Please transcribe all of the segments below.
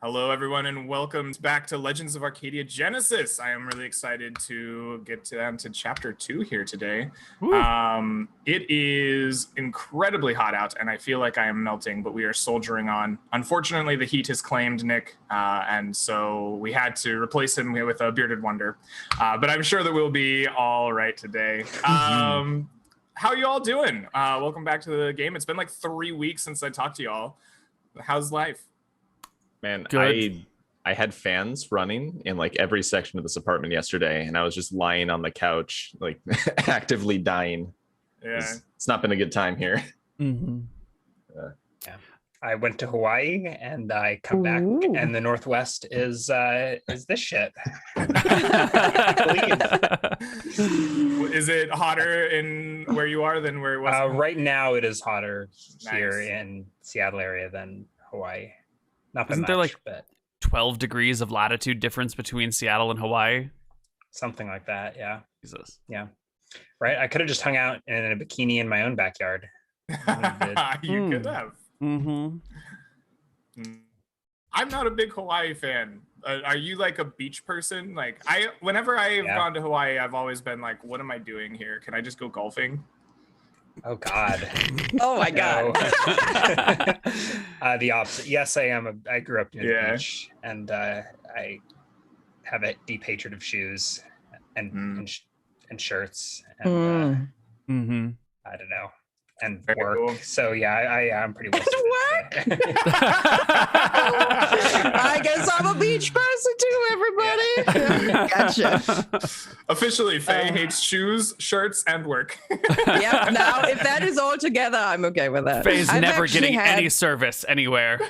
Hello, everyone, and welcome back to Legends of Arcadia Genesis. I am really excited to get down to Chapter 2 here today. It is incredibly hot out, and I feel like I am melting, but we are soldiering on. Unfortunately, the heat has claimed Nick, and so we had to replace him with a bearded wonder. But I'm sure that we'll be all right today. How are you all doing? Welcome back to the game. It's been like 3 weeks since I talked to y'all. How's life? Man, Good. I had fans running in like every section of this apartment yesterday, and I was just lying on the couch, like actively dying. Yeah. It's not been a good time here. Mm-hmm. Yeah, I went to Hawaii and I come back, and the Northwest is this shit. Is it hotter in where you are than where it was? Right now, it is hotter here Nice. in Seattle area than Hawaii. Not by Isn't much, there like but 12 degrees of latitude difference between Seattle and Hawaii? something like that. Yeah, Jesus. yeah. Right. I could have just hung out in a bikini in my own backyard. You could have. Mm-hmm. I'm not a big Hawaii fan. Are you like a beach person? Like whenever I've gone to Hawaii, I've always been like, what am I doing here? Can I just go golfing? Oh God. Oh my God. The opposite. Yes, I am. I grew up near the Yeah. beach, and I have a deep hatred of shoes and shirts and Mm-hmm. I don't know, and Very work. cool. So yeah, I'm pretty well. And I guess I'm a beach person too, everybody. Gotcha. Officially, Faye hates shoes, shirts, and work. Yep. Now, if that is all together, I'm okay with that. Faye's I've never actually getting had- any service anywhere.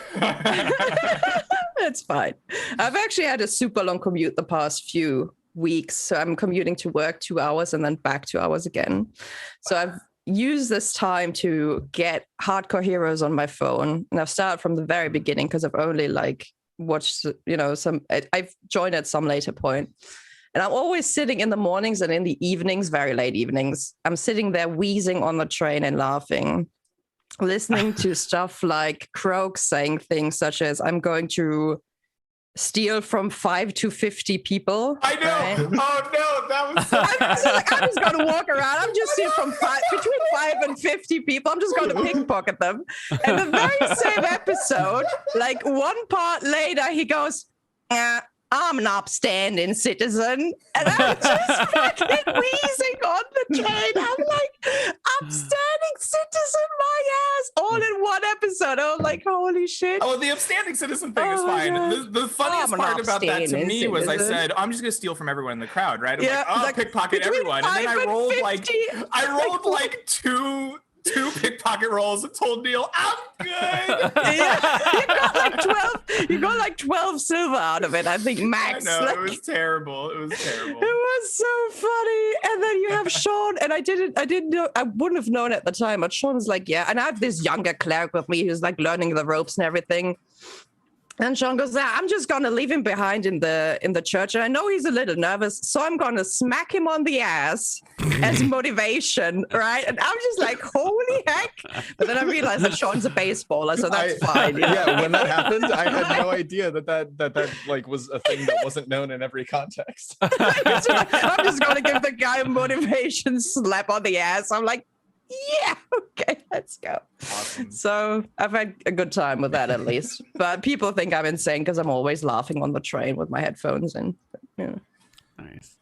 That's fine. I've actually had a super long commute the past few weeks. So I'm commuting to work 2 hours and then back 2 hours again. So I've used this time to get Hardcore Heroes on my phone. And I've started from the very beginning because I've only like watched, I've joined at some later point. And I'm always sitting in the mornings and in the evenings, very late evenings. I'm sitting there wheezing on the train and laughing, listening to stuff like Krob saying things such as, I'm going to steal from 5 to 50 people. I know. right? Oh no, that was so I'm just going to walk around. I'm just steal from between 5 and 50 people. I'm just going to pickpocket them. And the very same episode, like one part later, he goes, I'm an upstanding citizen. And I'm just fucking wheezing on the train. I'm like, upstanding citizen, my ass, all in one episode. I was like, holy shit. Oh, the upstanding citizen thing is Oh, fine. God. The funniest I'm an part about that to upstanding me was I citizen. said, I'm just gonna steal from everyone in the crowd, right? I'm Yeah, like, like, pickpocket between everyone. And then 5 I and rolled 50. like two pickpocket rolls and told Neal, I'm good. Yeah, you got like 12 silver out of it, I think, I max. know, Like, it was terrible. It was terrible. it was so funny. And then you have Sean, and I didn't know, I wouldn't have known at the time, but Sean was like, yeah. And I have this younger cleric with me who's like learning the ropes and everything. And Sean goes, I'm just gonna leave him behind in the church. And I know he's a little nervous, so I'm gonna smack him on the ass as motivation, right? And I'm just like, holy heck. But then I realized that Sean's a baseballer, so that's fine. you know? Yeah, when that happened, I had no idea that like was a thing that wasn't known in every context. I'm just gonna give the guy a motivation slap on the ass. I'm like, yeah, okay, let's go. Awesome. So I've had a good time with that at least. But people think I'm insane because I'm always laughing on the train with my headphones in. Yeah. Nice.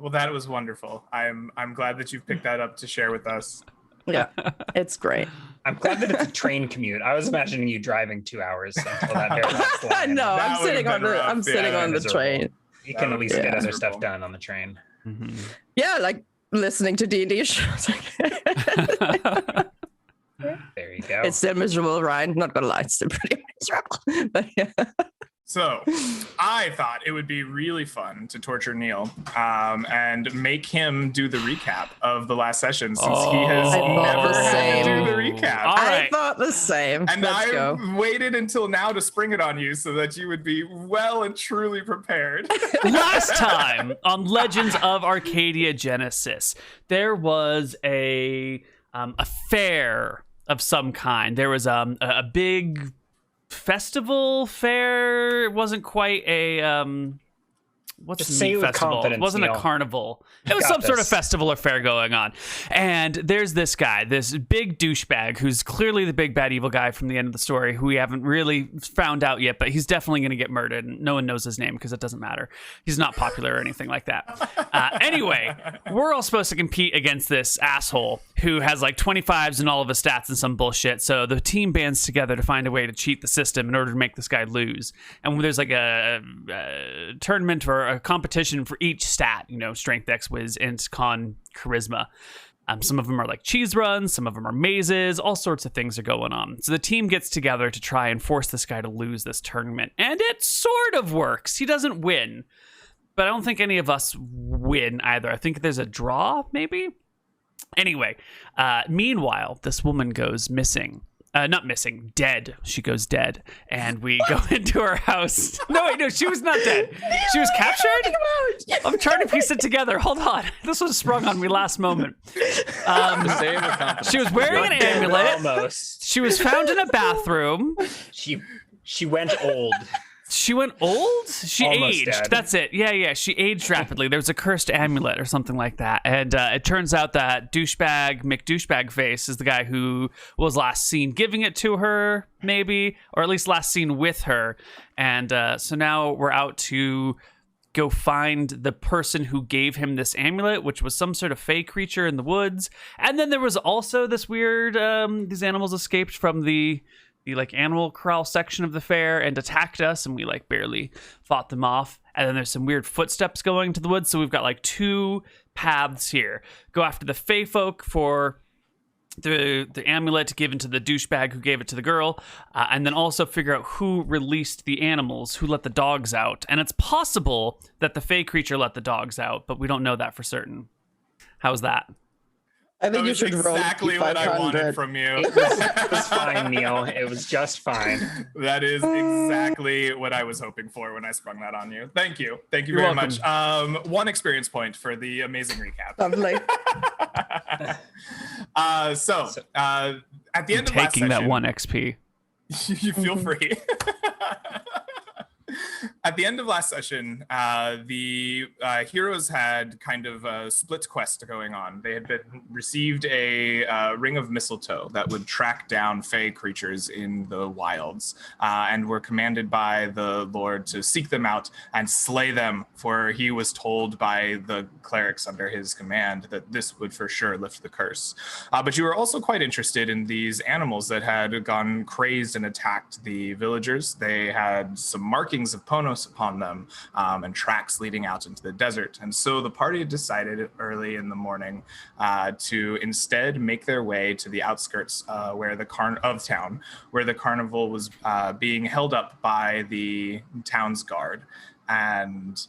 Well, that was wonderful. I'm glad that you've picked that up to share with us. Yeah, it's great. I'm glad that it's a train commute. I was imagining you driving 2 hours until that very last line. No, That I'm sitting would've on been the rough. I'm sitting Yeah, on the miserable. train. You That can at would least be get other miserable. stuff done on the train. Mm-hmm. Yeah, like listening to D&D shows. There you go. It's still miserable, Ryan. Not gonna lie, it's still pretty miserable. But yeah. So I thought it would be really fun to torture Neal and make him do the recap of the last session since he has I thought never the had to do same. the recap. All I right. thought the same. And Let's I go. waited until now to spring it on you so that you would be well and truly prepared. Last time on Legends of Arcadia Genesis, there was a fair of some kind. There was a big festival fair. It wasn't quite a what's Just the say meat it with festival? It confidence, wasn't Neal. a carnival. It was got some sort of this. festival or fair going on. And there's this guy, this big douchebag, who's clearly the big bad evil guy from the end of the story, who we haven't really found out yet, but he's definitely going to get murdered. And no one knows his name because it doesn't matter. He's not popular or anything like that. Anyway, we're all supposed to compete against this asshole who has like 25s and all of his stats and some bullshit. So the team bands together to find a way to cheat the system in order to make this guy lose. And when there's like a tournament or a competition for each stat, strength, X, Wiz, Int, Con, Charisma. Some of them are like cheese runs, some of them are mazes, all sorts of things are going on. So the team gets together to try and force this guy to lose this tournament. And it sort of works. He doesn't win. But I don't think any of us win either. I think there's a draw, maybe? Anyway, meanwhile, this woman goes missing. Not missing, dead. She goes dead. And we go into her house. No, she was not dead. She was captured? I'm trying to piece it together. Hold on. This was sprung on me last moment. She was wearing an amulet. Almost. She was found in a bathroom. She went old. She went old? She Almost aged. dead. That's it. Yeah. She aged rapidly. There was a cursed amulet or something like that. And it turns out that McDouchebag Face is the guy who was last seen giving it to her, maybe, or at least last seen with her. And so now we're out to go find the person who gave him this amulet, which was some sort of fey creature in the woods. And then there was also this weird, these animals escaped from the like animal corral section of the fair and attacked us, and we like barely fought them off. And then there's some weird footsteps going to the woods, so we've got like two paths here. Go after the fey folk for the amulet given to the douchebag who gave it to the girl, and then also figure out who released the animals, who let the dogs out. And it's possible that the fey creature let the dogs out, but we don't know that for certain. How's that? I think That you was should roll exactly what I wanted 500. from you. It was fine, Neal. It was just fine. That is exactly what I was hoping for when I sprung that on you. Thank you. Thank you You're very much. 1 experience point for the amazing recap. Lovely. At the end of last Taking that session, 1 XP. you feel free. At the end of last session, the heroes had kind of a split quest going on. They had received a ring of mistletoe that would track down fey creatures in the wilds, and were commanded by the Lord to seek them out and slay them, for he was told by the clerics under his command that this would for sure lift the curse. But you were also quite interested in these animals that had gone crazed and attacked the villagers. They had some markings of Ponos upon them, and tracks leading out into the desert. And so the party decided early in the morning to instead make their way to the outskirts where the town, where the carnival was being held up by the town's guard and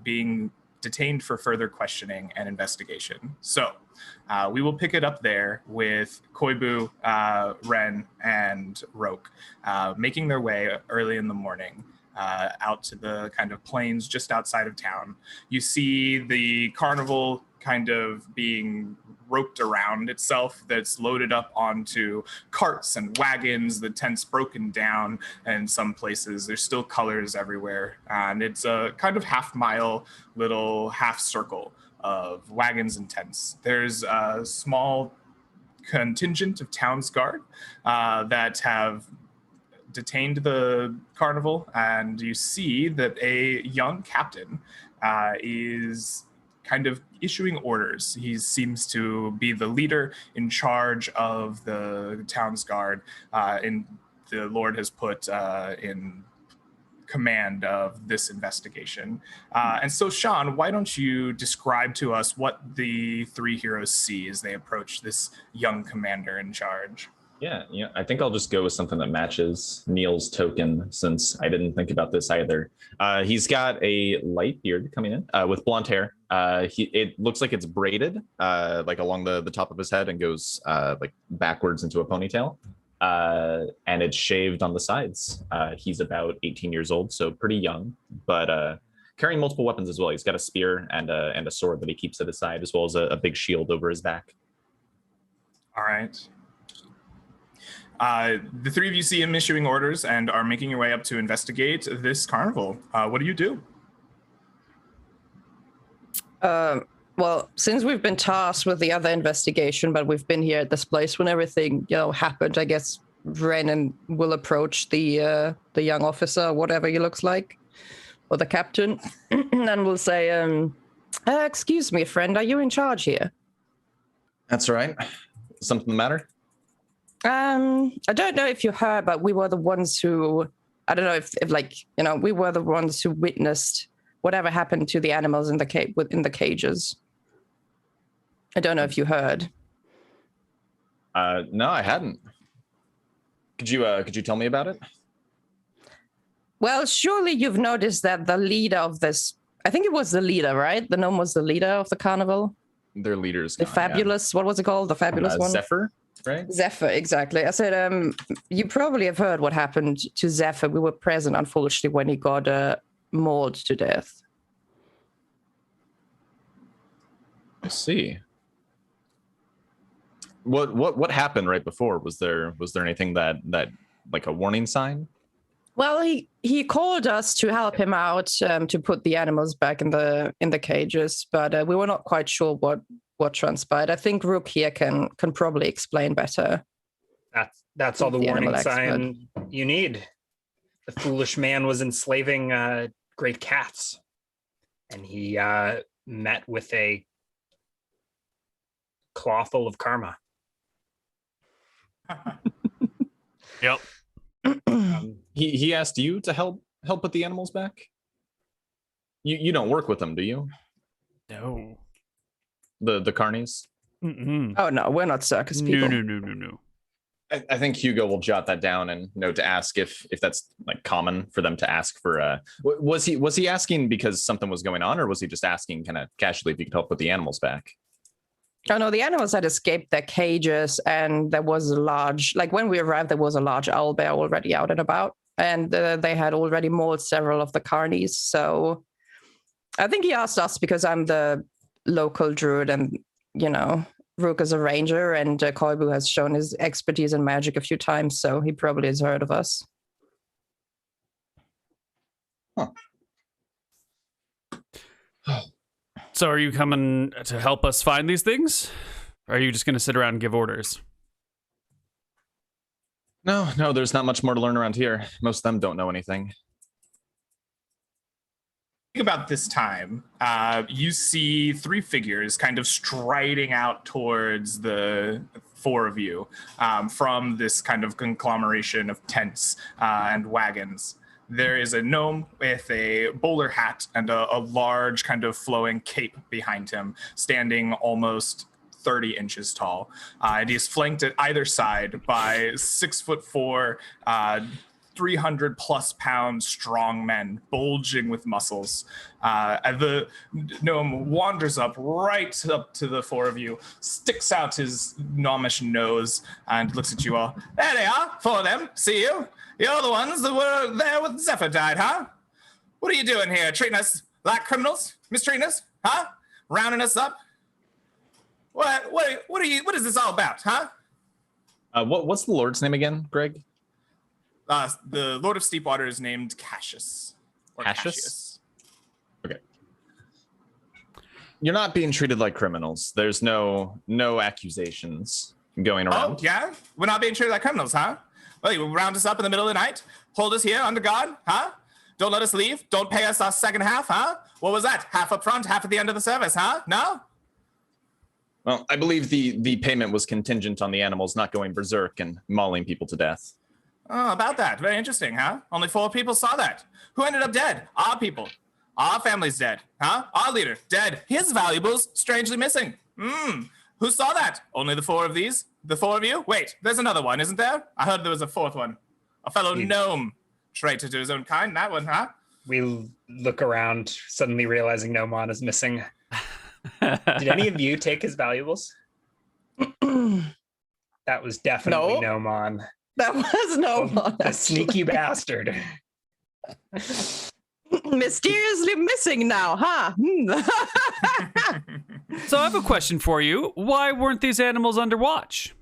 being detained for further questioning and investigation. So we will pick it up there with Koibu, Ren, and Roke making their way early in the morning out to the kind of plains just outside of town. You see the carnival kind of being roped around itself, that's loaded up onto carts and wagons, the tents broken down, and in some places there's still colors everywhere. And it's a kind of half-mile little half circle of wagons and tents. There's a small contingent of town's guard that have detained the carnival, and you see that a young captain is kind of issuing orders. He seems to be the leader in charge of the town's guard, and the Lord has put in command of this investigation. And so, Sean, why don't you describe to us what the three heroes see as they approach this young commander in charge? Yeah, I think I'll just go with something that matches Neal's token, since I didn't think about this either. He's got a light beard coming in with blonde hair. It looks like it's braided, like along the top of his head, and goes like backwards into a ponytail. And it's shaved on the sides. He's about 18 years old, so pretty young, but carrying multiple weapons as well. He's got a spear and a sword that he keeps at his side, as well as a big shield over his back. All right. The three of you see him issuing orders and are making your way up to investigate this carnival. What do you do? Well, since we've been tasked with the other investigation, but we've been here at this place when everything, happened, I guess Renan will approach the young officer, whatever he looks like, or the captain, and will say, excuse me, friend, are you in charge here? That's right. Something the matter? I don't know if you heard, but we were the ones who, I don't know if we were the ones who witnessed whatever happened to the animals in the cages. I don't know if you heard. No, I hadn't. Could you tell me about it? Well, surely you've noticed that the leader of this, I think it was the leader, right? The gnome was the leader of the carnival. Their leaders. The fabulous, what was it called? The fabulous one? Zephyr, right? Zephyr, exactly. I said, you probably have heard what happened to Zephyr. We were present, unfortunately, when he got mauled to death. I see. What happened right before? Was there anything that like a warning sign? Well, he called us to help him out to put the animals back in the cages, but we were not quite sure what transpired. I think Rook here can probably explain better. That's all the warning sign expert you need. The foolish man was enslaving great cats, and he met with a claw full of karma. Yep. He asked you to help put the animals back? You don't work with them, do you? No. The carnies? Mm-mm. Oh, no, we're not circus people. No. I think Hugo will jot that down and note to ask if that's like common for them to ask for. Was he asking because something was going on, or was he just asking kind of casually if you could help put the animals back? Oh, no, the animals had escaped their cages, and there was a large, when we arrived, there was a large owl bear already out and about, and they had already mauled several of the carnies. So I think he asked us because I'm the local druid and, Rook is a ranger, and Koibu has shown his expertise in magic a few times, so he probably has heard of us. Huh. So are you coming to help us find these things? Or are you just going to sit around and give orders? No, there's not much more to learn around here. Most of them don't know anything. About this time, you see three figures kind of striding out towards the four of you from this kind of conglomeration of tents and wagons. There is a gnome with a bowler hat and a large kind of flowing cape behind him, standing almost 30 inches tall. And he's flanked at either side by 6'4", 300 plus pound strong men, bulging with muscles. And the gnome wanders right up to the four of you, sticks out his gnomish nose, and looks at you all. There they are, four of them. See you. You're the ones that were there when Zephyr died, huh? What are you doing here? Treating us like criminals? Mistreating us? Huh? Rounding us up? What is this all about, huh? What's the Lord's name again, Greg? The Lord of Steepwater is named Cassius. Cassius? Okay. You're not being treated like criminals. There's no accusations going around. Oh, yeah? We're not being treated like criminals, huh? Well, you round us up in the middle of the night, hold us here under guard, huh? Don't let us leave, don't pay us our second half, huh? What was that? Half up front, half at the end of the service, huh? No? Well, I believe the payment was contingent on the animals not going berserk and mauling people to death. Oh, about that. Very interesting, huh? Only 4 people saw that. Who ended up dead? Our people. Our family's dead, huh? Our leader, dead. His valuables, strangely missing. Who saw that? Only the 4 of these? The 4 of you? Wait, there's another one, isn't there? I heard there was a 4th one. A fellow gnome. Traitor to his own kind, that one, huh? We look around, suddenly realizing Nomon is missing. Did any of you take his valuables? That was definitely Nomon. That was Nomon. The sneaky bastard. Mysteriously missing now, huh? So I have a question for you. Why weren't these animals under watch?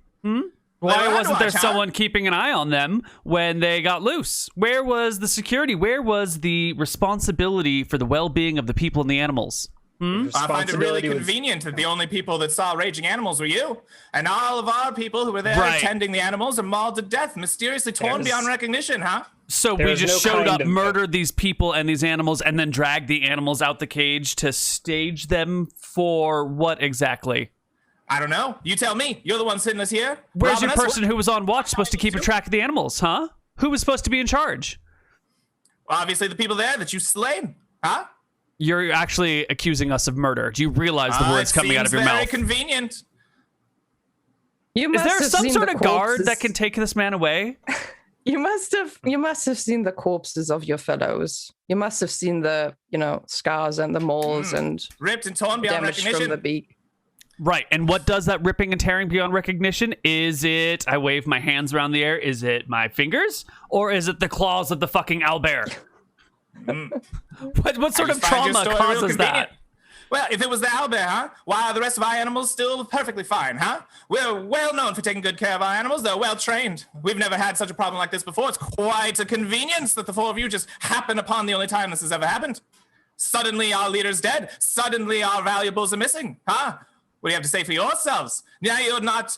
Why wasn't there someone keeping an eye on them when they got loose? Where was the security? Where was the responsibility for the well-being of the people and the animals? I find it really convenient that the only people that saw raging animals were you. And all of our people who were there attending the animals are mauled to death, mysteriously torn beyond recognition, huh? So we just showed up, murdered these people and these animals, and then dragged the animals out the cage to stage them for what exactly? I don't know. You tell me. You're the one sitting us here. Where's your person who was on watch supposed to keep a track of the animals, huh? Who was supposed to be in charge? Well, obviously the people there that you slain, huh? You're actually accusing us of murder. Do you realize the words coming out of your mouth? Very convenient. Is there some sort of guard that can take this man away? You must have seen the corpses of your fellows. You must have seen the, scars and the moles and ripped and torn beyond damage recognition from the beak. Right. And what does that ripping and tearing beyond recognition? Is it, I wave my hands around the air, is it my fingers? Or is it the claws of the fucking owlbear? What sort of trauma causes that? Well, if it was the owlbear, huh? Why are the rest of our animals still perfectly fine, huh? We're well known for taking good care of our animals. They're well trained. We've never had such a problem like this before. It's quite a convenience that the four of you just happen upon the only time this has ever happened. Suddenly our leader's dead. Suddenly our valuables are missing, huh? What do you have to say for yourselves? Now you're not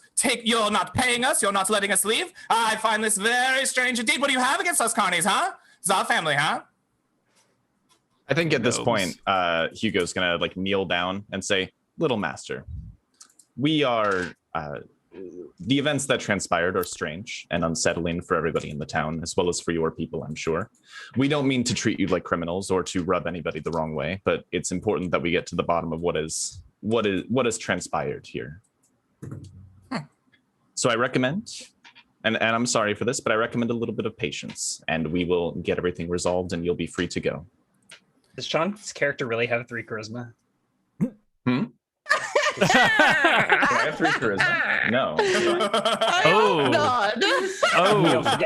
paying us. You're not letting us leave. I find this very strange indeed. What do you have against us carnies, huh? It's our family, huh? I think at this point, Hugo's gonna kneel down and say, "Little master, we are the events that transpired are strange and unsettling for everybody in the town, as well as for your people, I'm sure. We don't mean to treat you like criminals or to rub anybody the wrong way, but it's important that we get to the bottom of what has transpired here. So I recommend, and I'm sorry for this, but I recommend a little bit of patience, and we will get everything resolved, and you'll be free to go." Does Sean's character really have 3 charisma? Do I have 3 charisma? No.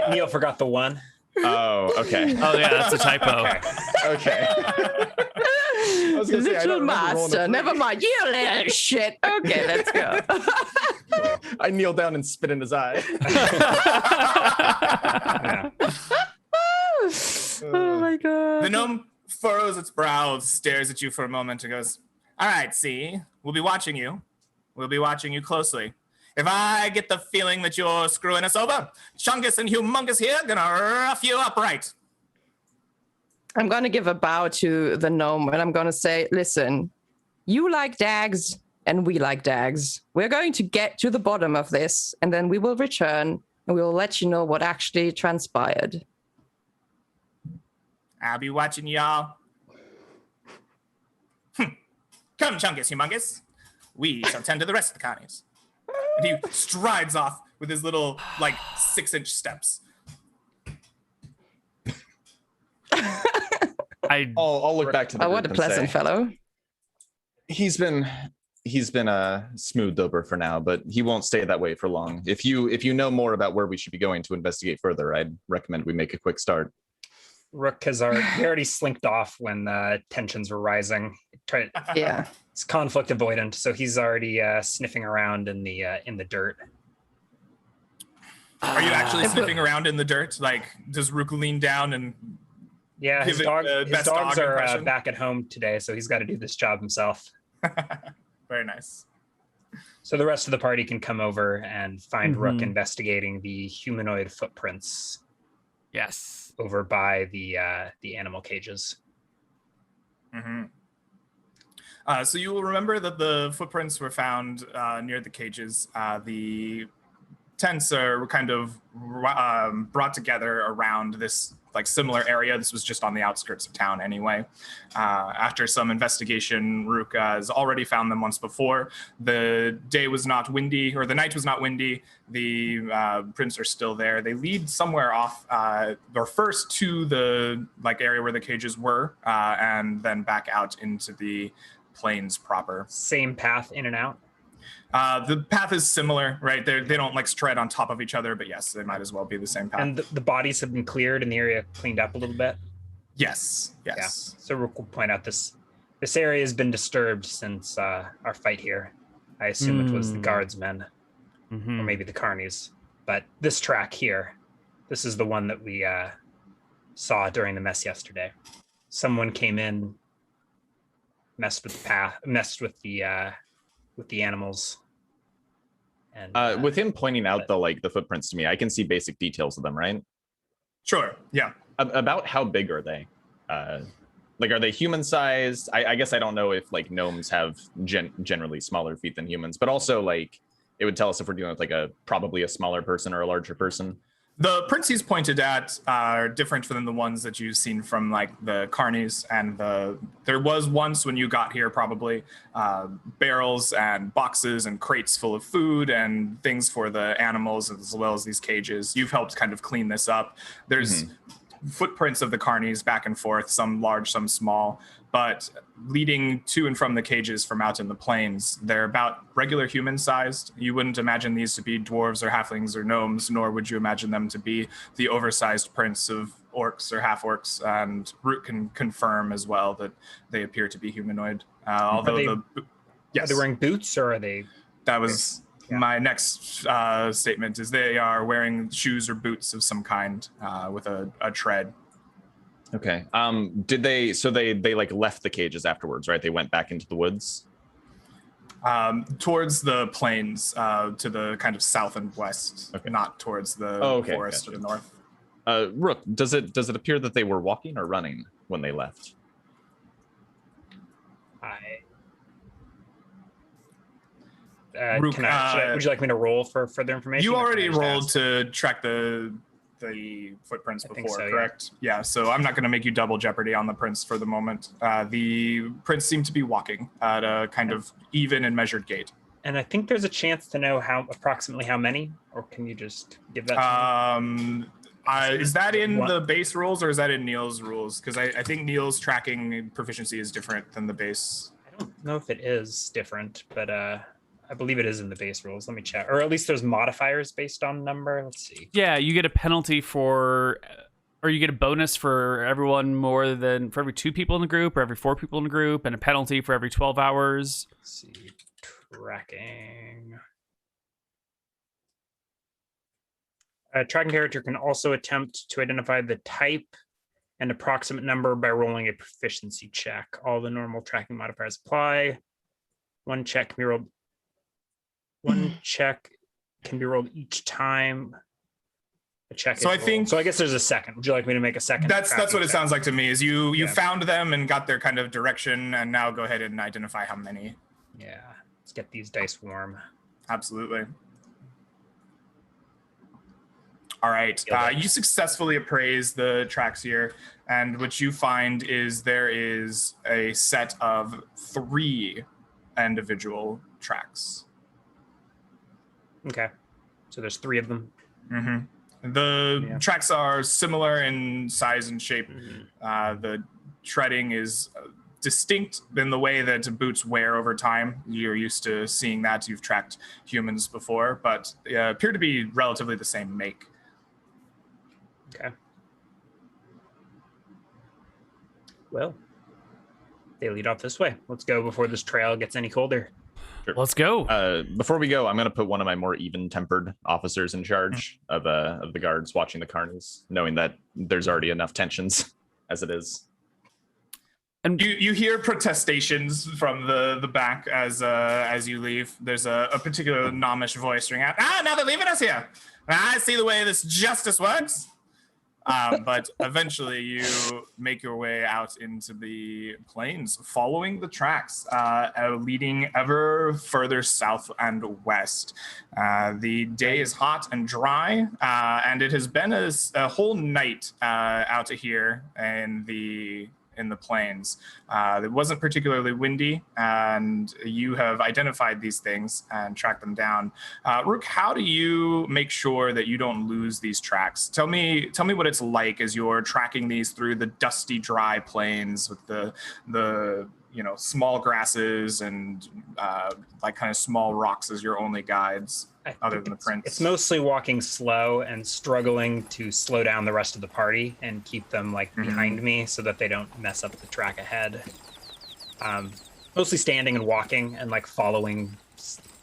Neal forgot the 1. Oh, okay. Oh, yeah, that's a typo. Okay. I was gonna say, Little master, never mind. You little shit. Okay, let's go. I kneel down and spit in his eye. Oh my god. The gnome furrows its brows, stares at you for a moment, and goes, "All right, see, we'll be watching you. We'll be watching you closely. If I get the feeling that you're screwing us over, Chungus and Humongous here gonna rough you up right." I'm going to give a bow to the gnome, and I'm going to say, listen, you like dags, and we like dags. We're going to get to the bottom of this, and then we will return, and we will let you know what actually transpired. I'll be watching y'all. Come, Chungus, Humongous. We shall tend to the rest of the carnies. And he strides off with his little, 6-inch steps. I'll look back to the what a pleasant fellow. He's been smoothed over for now, but he won't stay that way for long. If you know more about where we should be going to investigate further, I'd recommend we make a quick start. Rook has already slinked off when tensions were rising. Yeah, it's conflict avoidant, so he's already sniffing around in the dirt. Are you actually sniffing around in the dirt? Does Rook lean down and? Yeah, his dogs are back at home today, so he's got to do this job himself. Very nice. So the rest of the party can come over and find Rook investigating the humanoid footprints. Yes. Over by the animal cages. Mm-hmm. So you will remember that the footprints were found near the cages. The tents were kind of brought together around this similar area. This was just on the outskirts of town anyway. After some investigation, Rook has already found them once before. The day was not windy, or the night was not windy. The prints are still there. They lead somewhere off, or first to the area where the cages were, and then back out into the plains proper. Same path in and out? The path is similar, right? They don't tread on top of each other, but yes, they might as well be the same path. And the bodies have been cleared and the area cleaned up a little bit? Yes. Yeah. So we'll point out this area has been disturbed since our fight here. I assume it was the guardsmen, or maybe the carnies. But this track here, this is the one that we saw during the mess yesterday. Someone came in, messed with the path, messed with the animals. And with him pointing out the footprints to me, I can see basic details of them, right? Sure. Yeah. About how big are they? Like, are they human sized? I guess I don't know if like gnomes have generally smaller feet than humans, but also like it would tell us if we're dealing with like probably a smaller person or a larger person. The prints he's pointed at are different than the ones that you've seen from like the carnies, and there was once when you got here probably barrels and boxes and crates full of food and things for the animals, as well as these cages. You've helped kind of clean this up. There's footprints of the carnies back and forth, some large, some small, but leading to and from the cages from out in the plains, they're about regular human sized. You wouldn't imagine these to be dwarves or halflings or gnomes, nor would you imagine them to be the oversized prints of orcs or half orcs. And Root can confirm as well that they appear to be humanoid. Although are they wearing boots, or are they? That was my next statement, is they are wearing shoes or boots of some kind with a tread. Okay. Did they? So they like left the cages afterwards, right? They went back into the woods. Towards the plains, to the kind of south and west, not towards the forest to the north. Rook, does it appear that they were walking or running when they left? Rook, would you like me to roll for further information? You already rolled to track the footprints before, correct? Yeah, so I'm not going to make you double jeopardy on the prints for the moment. The prints seem to be walking at a kind of even and measured gait. And I think there's a chance to know approximately how many, or can you just give that to me? Is that in the base rules, or is that in Neal's rules? Because I think Neal's tracking proficiency is different than the base. I don't know if it is different, but I believe it is in the base rules. Let me check. Or at least there's modifiers based on number. Let's see. Yeah, you get a penalty or you get a bonus for every 2 people in the group, or every 4 people in the group, and a penalty for every 12 hours. Let's see. Tracking. A tracking character can also attempt to identify the type and approximate number by rolling a proficiency check. All the normal tracking modifiers apply. One check can be rolled. One check can be rolled each time a check is rolled. So I guess there's a second. Would you like me to make a second? That's what it sounds like to me. Is you found them and got their kind of direction, and now go ahead and identify how many. Yeah, let's get these dice warm. Absolutely. All right, you successfully appraise the tracks here, and what you find is there is a set of 3 individual tracks. Okay, so there's 3 of them. Mm-hmm. The tracks are similar in size and shape. Mm-hmm. The treading is distinct in the way that boots wear over time. You're used to seeing that. You've tracked humans before, but appear to be relatively the same make. Okay. Well, they lead off this way. Let's go before this trail gets any colder. Sure. Let's go. Before we go, I'm going to put one of my more even-tempered officers in charge of the guards watching the carnies, knowing that there's already enough tensions as it is. And you hear protestations from the back as you leave. There's a particular gnomish voice ring out. Now they're leaving us here. I see the way this justice works. But eventually you make your way out into the plains, following the tracks, leading ever further south and west. The day is hot and dry, and it has been a whole night out here in the plains. It wasn't particularly windy, and you have identified these things and tracked them down. Rook, how do you make sure that you don't lose these tracks? Tell me what it's like as you're tracking these through the dusty, dry plains with the small grasses and like kind of small rocks as your only guides, other than the prints. It's mostly walking slow and struggling to slow down the rest of the party and keep them behind me so that they don't mess up the track ahead. Mostly standing and walking and following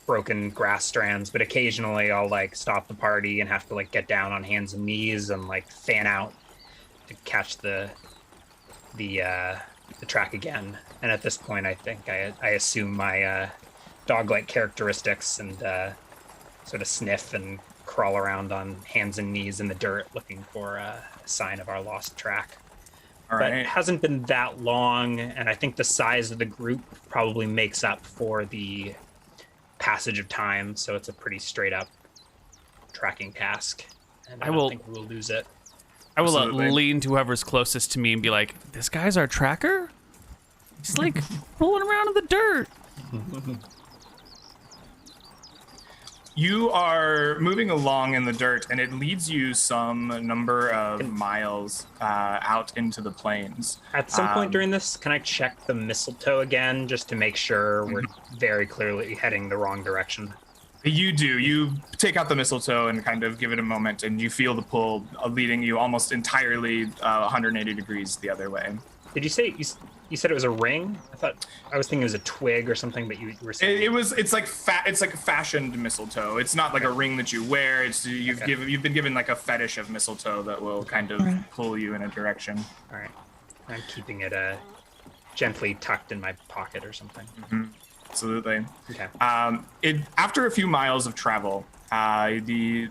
broken grass strands, but occasionally I'll like stop the party and have to like get down on hands and knees and like fan out to catch the track again. And at this point, I think I assume my dog-like characteristics and sort of sniff and crawl around on hands and knees in the dirt looking for a sign of our lost track. All But right. it hasn't been that long, and I think the size of the group probably makes up for the passage of time, so it's a pretty straight up tracking task. And I don't think we'll lose it. I will Absolutely. lean to whoever's closest to me and be like, this guy's our tracker? He's like rolling around in the dirt. You are moving along in the dirt, and it leads you some number of miles out into the plains. At some point during this, can I check the mistletoe again just to make sure we're very clearly heading the wrong direction? You do. You take out the mistletoe and kind of give it a moment, and you feel the pull leading you almost entirely 180 degrees the other way. Did you say you said it was a ring? I was thinking it was a twig or something, but you were saying It's like fashioned mistletoe. It's not like a ring that you wear. It's you've been given like a fetish of mistletoe that will kind of pull you in a direction. All right, I'm keeping it gently tucked in my pocket or something. Mm-hmm. Absolutely. Okay. After a few miles of travel, the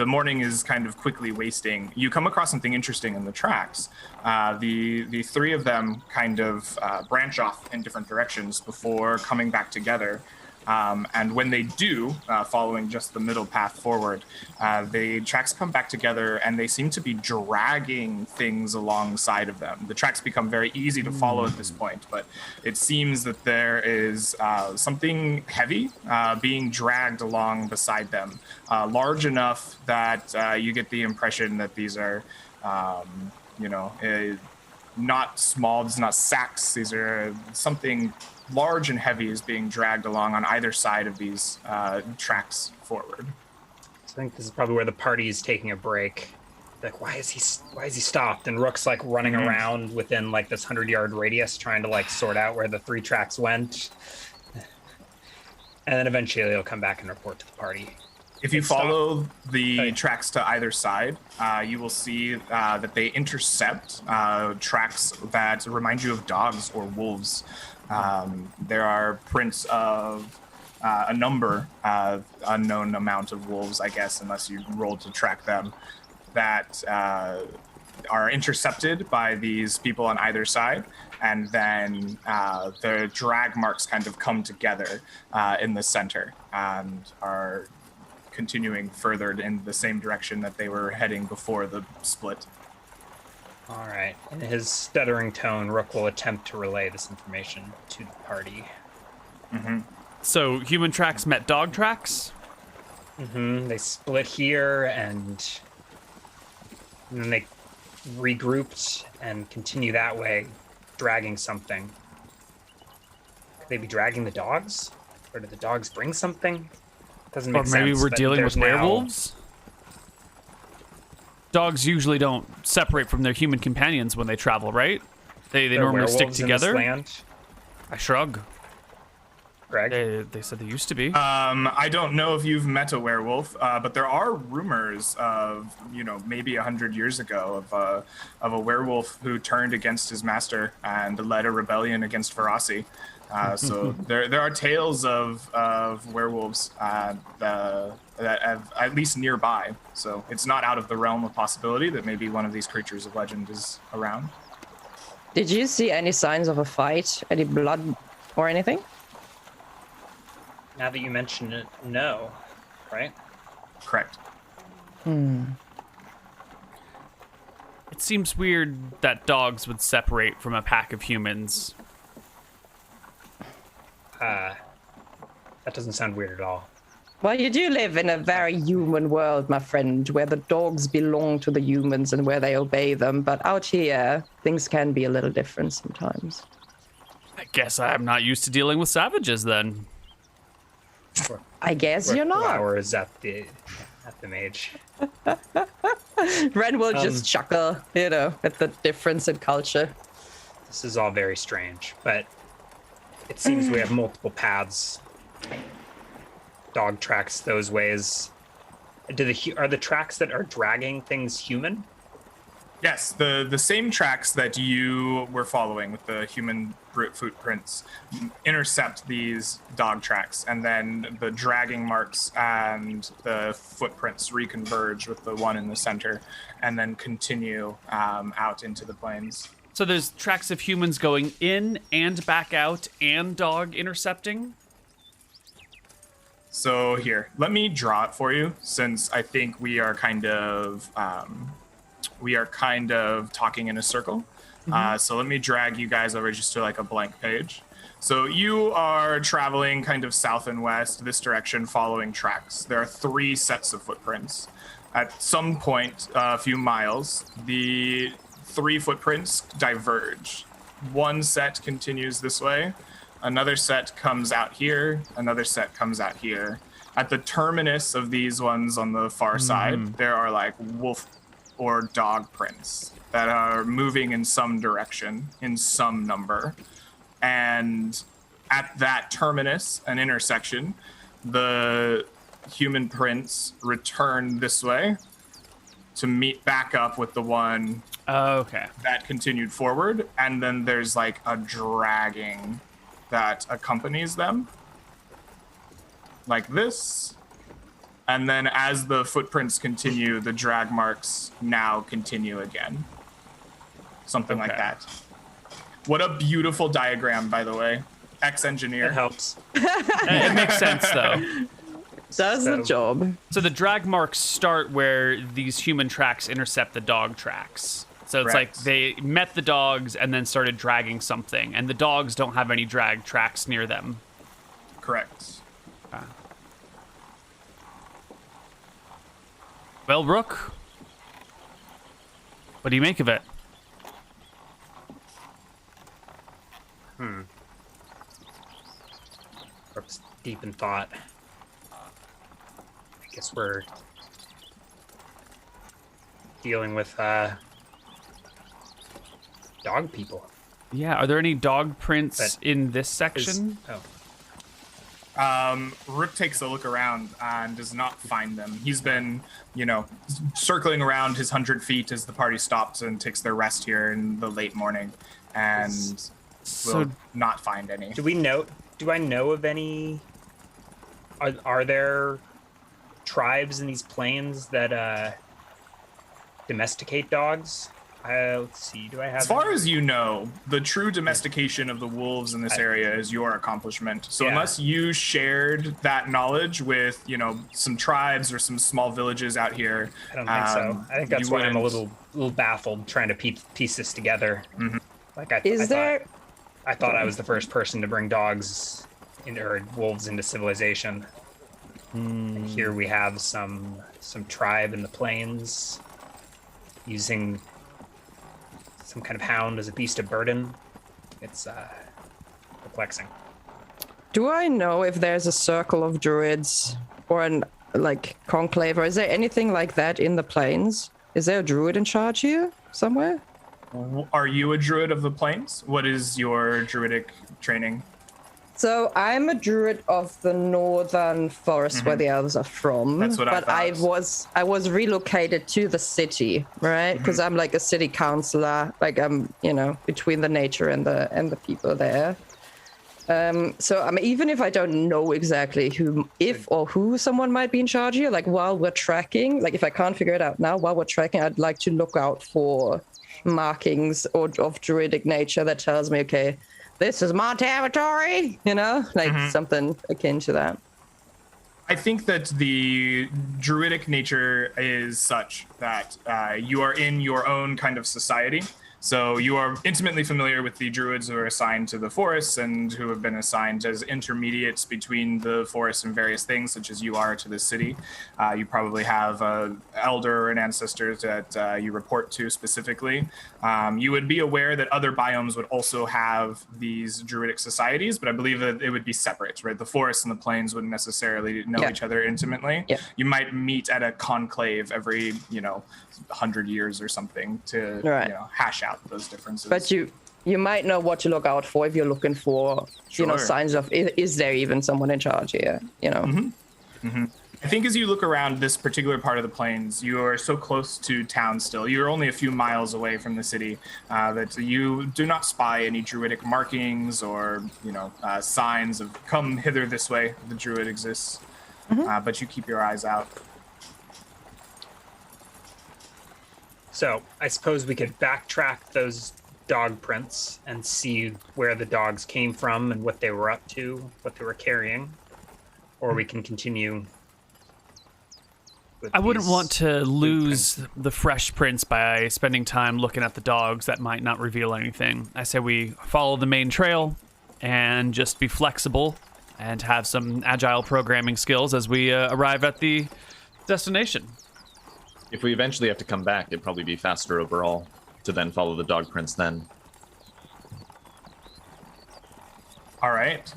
morning is kind of quickly wasting. You come across something interesting in the tracks. The three of them kind of branch off in different directions before coming back together. And when they do, following just the middle path forward, the tracks come back together and they seem to be dragging things alongside of them. The tracks become very easy to follow at this point, but it seems that there is something heavy being dragged along beside them, large enough that you get the impression that these are, not small, it's not sacks, these are something large and heavy is being dragged along on either side of these tracks forward. So I think this is probably where the party is taking a break. Like, why is he stopped? And Rook's like running around within like this 100-yard radius, trying to like sort out where the three tracks went. And then eventually he'll come back and report to the party. If you follow the tracks to either side, you will see that they intercept tracks that remind you of dogs or wolves. There are prints of a number of unknown amount of wolves, I guess, unless you roll to track them, that are intercepted by these people on either side. And then the drag marks kind of come together in the center and are continuing further in the same direction that they were heading before the split. All right. In his stuttering tone, Rook will attempt to relay this information to the party. Mm-hmm. So human tracks met dog tracks? Mm-hmm. They split here and then they regrouped and continue that way, dragging something. Could they be dragging the dogs? Or did the dogs bring something? Doesn't make Or sense. maybe we're but dealing with there's now- werewolves? Dogs usually don't separate from their human companions when they travel, right? They there are normally stick werewolves in this together. land? I shrug. Greg? They said they used to be. I don't know if you've met a werewolf, but there are rumors of, maybe 100 years ago of a werewolf who turned against his master and led a rebellion against Ferocity. So there are tales of werewolves that have at least nearby. So it's not out of the realm of possibility that maybe one of these creatures of legend is around. Did you see any signs of a fight? Any blood or anything? Now that you mention it, no. Right? Correct. It seems weird that dogs would separate from a pack of humans. That doesn't sound weird at all. Well, you do live in a very human world, my friend, where the dogs belong to the humans and where they obey them. But out here, things can be a little different sometimes. I guess I'm not used to dealing with savages then. I guess you're not. Flower is at the mage. Ren will just chuckle, at the difference in culture. This is all very strange, but it seems we have multiple paths dog tracks those ways. Are the tracks that are dragging things human? Yes, the same tracks that you were following with the human footprints intercept these dog tracks, and then the dragging marks and the footprints reconverge with the one in the center, and then continue out into the plains. So there's tracks of humans going in and back out, and dog intercepting? So here, let me draw it for you, since I think we are kind of talking in a circle. So let me drag you guys over just to like a blank page. So you are traveling kind of south and west, this direction, following tracks. There are 3 sets of footprints. At some point, a few miles, the 3 footprints diverge. One set continues this way. Another set comes out here. Another set comes out here. At the terminus of these ones on the far side, there are like wolf or dog prints that are moving in some direction, in some number. And at that terminus, an intersection, the human prints return this way to meet back up with the one that continued forward. And then there's like a dragging that accompanies them, like this. And then as the footprints continue, the drag marks now continue again. Something like that. What a beautiful diagram, by the way. Ex-engineer. It helps. It makes sense, though. Does the job. So the drag marks start where these human tracks intercept the dog tracks. So it's like they met the dogs and then started dragging something, and the dogs don't have any drag tracks near them. Correct. Well, Rook, what do you make of it? Rook's deep in thought. I guess we're dealing with dog people. Yeah, are there any dog prints in this section? Rook takes a look around and does not find them. He's been, circling around his 100 feet as the party stops and takes their rest here in the late morning, and will not find any. Do I know of any? Are there tribes in these plains that domesticate dogs? Let's see. Do I have? As far as you know, the true domestication of the wolves in this area is your accomplishment. So unless you shared that knowledge with, some tribes or some small villages out here, I don't think so. I think that's why I'm a little baffled trying to piece this together. Mm-hmm. Like I thought I was the first person to bring dogs or wolves into civilization. And here we have some tribe in the plains using some kind of hound as a beast of burden. It's perplexing. Do I know if there's a circle of druids or an conclave, or is there anything like that in the plains? Is there a druid in charge here somewhere? Are you a druid of the plains? What is your druidic training? So I'm a druid of the northern forest where the elves are from. That's what I thought. I was relocated to the city, right? Because I'm like a city councillor, I'm between the nature and the people there. So even if I don't know exactly who someone might be in charge here, while we're tracking, if I can't figure it out now, while we're tracking, I'd like to look out for markings of druidic nature that tells me, okay, this is my territory, something akin to that. I think that the druidic nature is such that you are in your own kind of society. So you are intimately familiar with the druids who are assigned to the forests and who have been assigned as intermediates between the forest and various things, such as you are to the city. You probably have an elder or an ancestor that you report to specifically. You would be aware that other biomes would also have these druidic societies, but I believe that it would be separate, right? The forests and the plains wouldn't necessarily know each other intimately. Yeah. You might meet at a conclave every, 100 years or something to hash out those differences. But you might know what to look out for if you're looking for signs of is there even someone in charge here, I think as you look around this particular part of the plains, you are so close to town still. You're only a few miles away from the city that you do not spy any druidic markings or, signs of come hither this way. The druid exists, but you keep your eyes out. So I suppose we could backtrack those dog prints and see where the dogs came from and what they were up to, what they were carrying, or we can continue. I wouldn't want to lose the fresh prints by spending time looking at the dogs that might not reveal anything. I say we follow the main trail and just be flexible and have some agile programming skills as we arrive at the destination. If we eventually have to come back, it'd probably be faster overall to then follow the dog prints then. All right.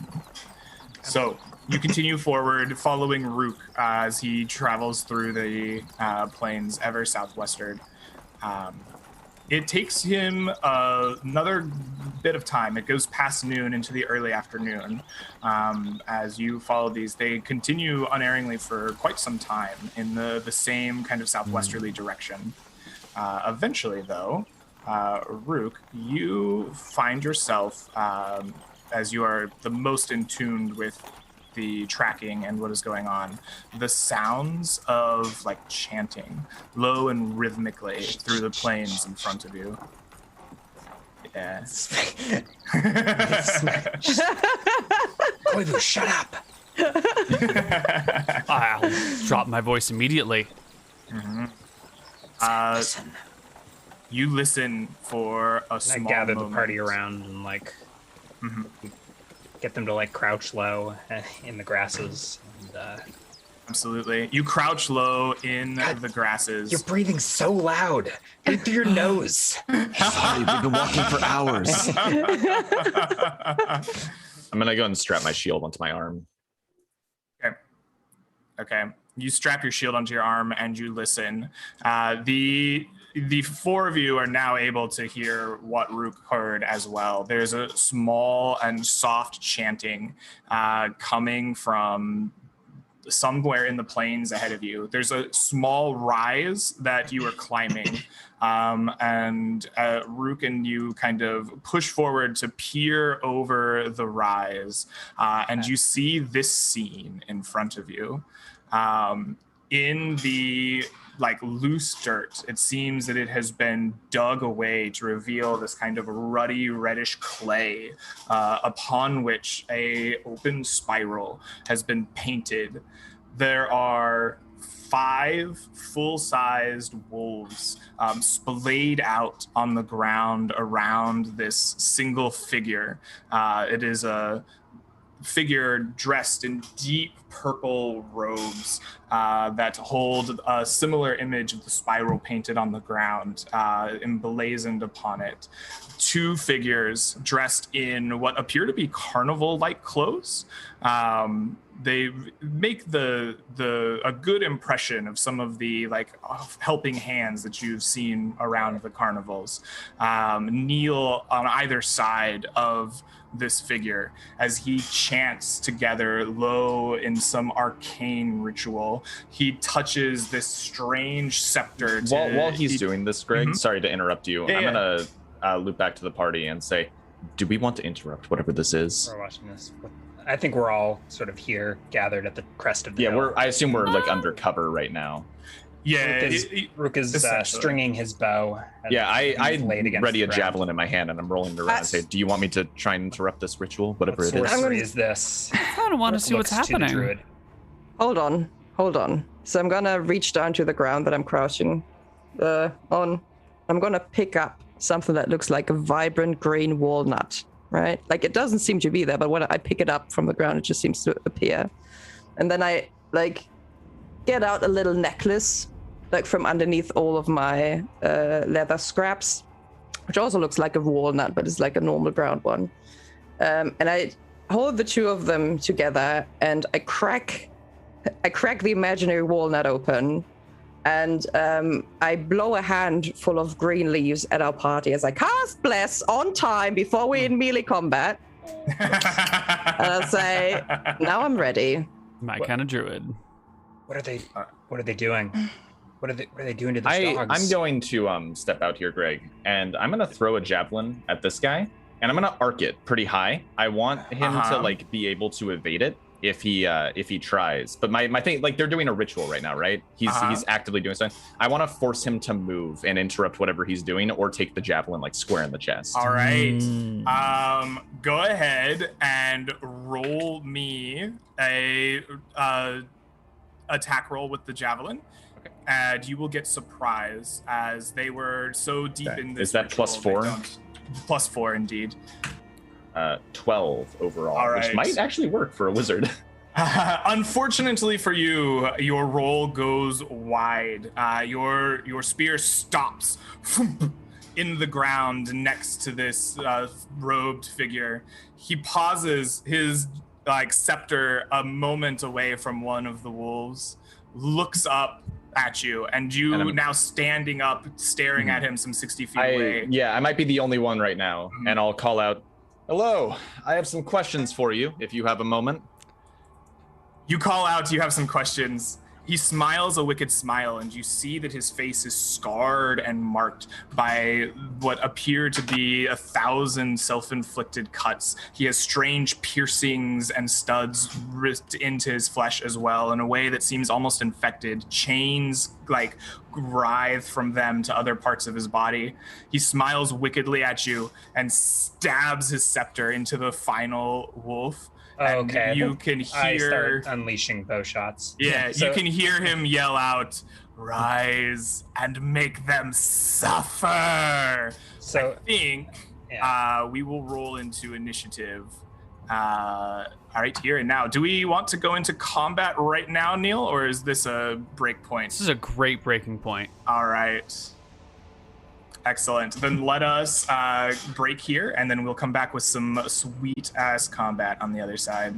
So you continue forward, following Rook as he travels through the plains ever southwestward. It takes him another bit of time. It goes past noon into the early afternoon. As you follow these, they continue unerringly for quite some time in the same kind of southwesterly direction. Eventually, though, Rook, you find yourself, as you are the most in tune with the tracking and what is going on, the sounds of like chanting low and rhythmically through the plains in front of you. Yeah. Koivu, shut up. I'll drop my voice immediately. Listen. You listen for a small I gather moment. the party around and get them to crouch low in the grasses. And, Absolutely. You crouch low in the grasses. You're breathing so loud. Breathe through your nose. Sorry, we've been walking for hours. I'm going to go and strap my shield onto my arm. Okay. You strap your shield onto your arm and you listen. The four of you are now able to hear what Rook heard as well. There's a small and soft chanting coming from somewhere in the plains ahead of you. There's a small rise that you are climbing, and Rook and you kind of push forward to peer over the rise, and you see this scene in front of you. In the loose dirt, it seems that it has been dug away to reveal this kind of ruddy reddish clay upon which a open spiral has been painted. There are 5 full-sized wolves splayed out on the ground around this single figure. It is a figure dressed in deep purple robes that hold a similar image of the spiral painted on the ground, emblazoned upon it. 2 figures dressed in what appear to be carnival-like clothes. They make a good impression of some of the helping hands that you've seen around the carnivals. Neal on either side of this figure as he chants together low in some arcane ritual. He touches this strange scepter. While he's doing this, Greg, sorry to interrupt you. Yeah, I'm going to loop back to the party and say, do we want to interrupt whatever this is? we're watching this. I think we're all sort of here, gathered at the crest of the hill. I assume we're undercover right now. Yeah, Rook is stringing his bow. Yeah, I laid against ready the a ground. javelin in my hand and I'm rolling it around and say, do you want me to try and interrupt this ritual, whatever What it is? sorcery is this? I kind of want to see what's Looks to the happening. druid. Hold on. So I'm gonna reach down to the ground that I'm crouching on. I'm gonna pick up something that looks like a vibrant green walnut, right? It doesn't seem to be there, but when I pick it up from the ground, it just seems to appear. And then I get out a little necklace, from underneath all of my leather scraps, which also looks like a walnut, but it's like a normal brown one. And I hold the 2 of them together, and I crack the imaginary walnut open, and I blow a handful of green leaves at our party as I cast Bless on time before we're in melee combat. And I'll say, now I'm ready. My kind of druid. What are they? What are they doing? What are they doing to the dogs? I'm going to step out here, Greg, and I'm gonna throw a javelin at this guy, and I'm gonna arc it pretty high. I want him to like be able to evade it if he tries. But my thing, like, they're doing a ritual right now, right? He's actively doing something. I want to force him to move and interrupt whatever he's doing, or take the javelin like square in the chest. All right. Go ahead and roll me a attack roll with the javelin. And you will get surprise, as they were so deep in this. Is that ritual, +4? +4 indeed. 12 overall, All right. which might actually work for a wizard. Unfortunately for you, your roll goes wide. Your spear stops in the ground next to this robed figure. He pauses, his scepter a moment away from one of the wolves, looks up at you, and you now standing up, staring at him some 60 feet away. Yeah, I might be the only one right now, and I'll call out, "Hello, I have some questions for you, if you have a moment." You call out, you have some questions. He smiles a wicked smile, and you see that his face is scarred and marked by what appear to be 1,000 self-inflicted cuts. He has strange piercings and studs ripped into his flesh as well in a way that seems almost infected. Chains writhe from them to other parts of his body. He smiles wickedly at you and stabs his scepter into the final wolf. Okay. You can hear. I start unleashing bow shots. Yeah, you can hear him yell out, "Rise and make them suffer." So I think we will roll into initiative. All right, here and now. Do we want to go into combat right now, Neal, or is this a break point? This is a great breaking point. All right. Excellent. Then let us break here, and then we'll come back with some sweet-ass combat on the other side.